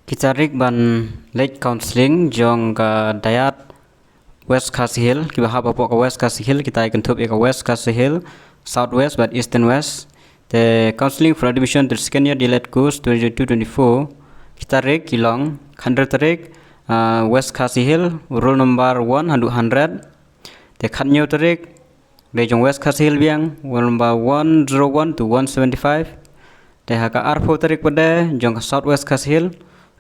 Kitarik ban late counseling jong ka dayat West Khasi Hill ki bahap apo ka West Khasi Hill kita ikan thup ka West Khasi Hill Southwest but East and West the counseling for admission to second year delayed course 22-24 kitarik kilong khandar tarik West Khasi Hill roll number 100 the khanyo tarik de jong West Khasi Hill biang roll number 101 to 175 the haka arfo tarik pada jong Southwest Khasi Hill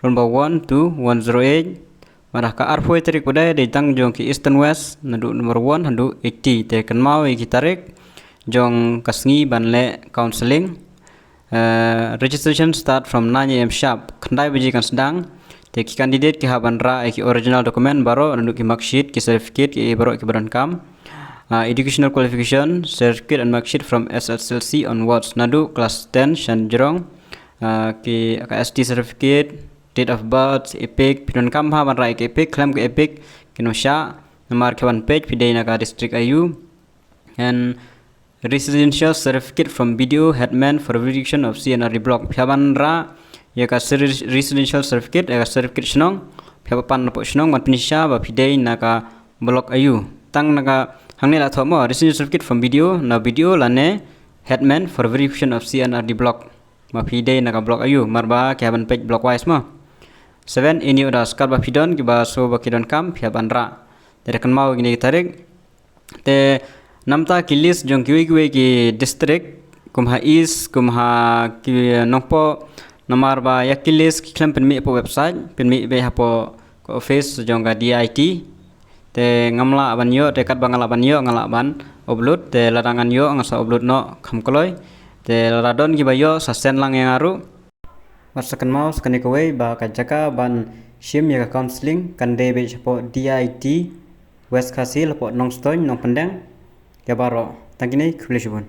number 1 to 108 marah ka arfoi tarik pada de tang jong ki Eastern West nadu number 1 handu 80 te kan mau ki tarik jong kasngi banle counseling registration start from 9 am sharp khandai baji kan sedang te ki candidate ki haban ra ki original document baro nadu ki mark sheet ki certificate ki baro ki baran kam educational qualification certificate and mark sheet from SSLC onwards nadu class 10 shan jerong ki SD certificate date of birth epic pidon kam ha ban rai ke epic claim ke epic kinosha nomor ke one page pidai naga district ayu and residential certificate from video headman for verification of CNRD block phaban ra ya ka residential certificate ya certificate snong phaban po snong man pinisha ba pidai naga block ayu tang naga hangne la thomo residential certificate from video na video lane headman for verification of CNRD block ma pidai naga block ayu marba ke ban page block wise ma 7 ini udah skar ba pidon ki ba so ba kidon kam phia banra te kan mau gini tarik te namta kilis jong kiwi ki district kumha is kumha ki nongpo namar ba yakilis ki klem pen mi po website pen mi be hapo ko office jong ga DIT te ngamla ban yo te kat bangala ban yo ngala ban upload te larangan yo ngasa upload no khamkoloi te radon ki ba yo sa sen lang yang aru Masakan mau sekali kawai bah kajaka ban shim ya counseling kan debe chapo DIT West Khasi lapo nong stoin nong pendang ya baro tangkini kublesibun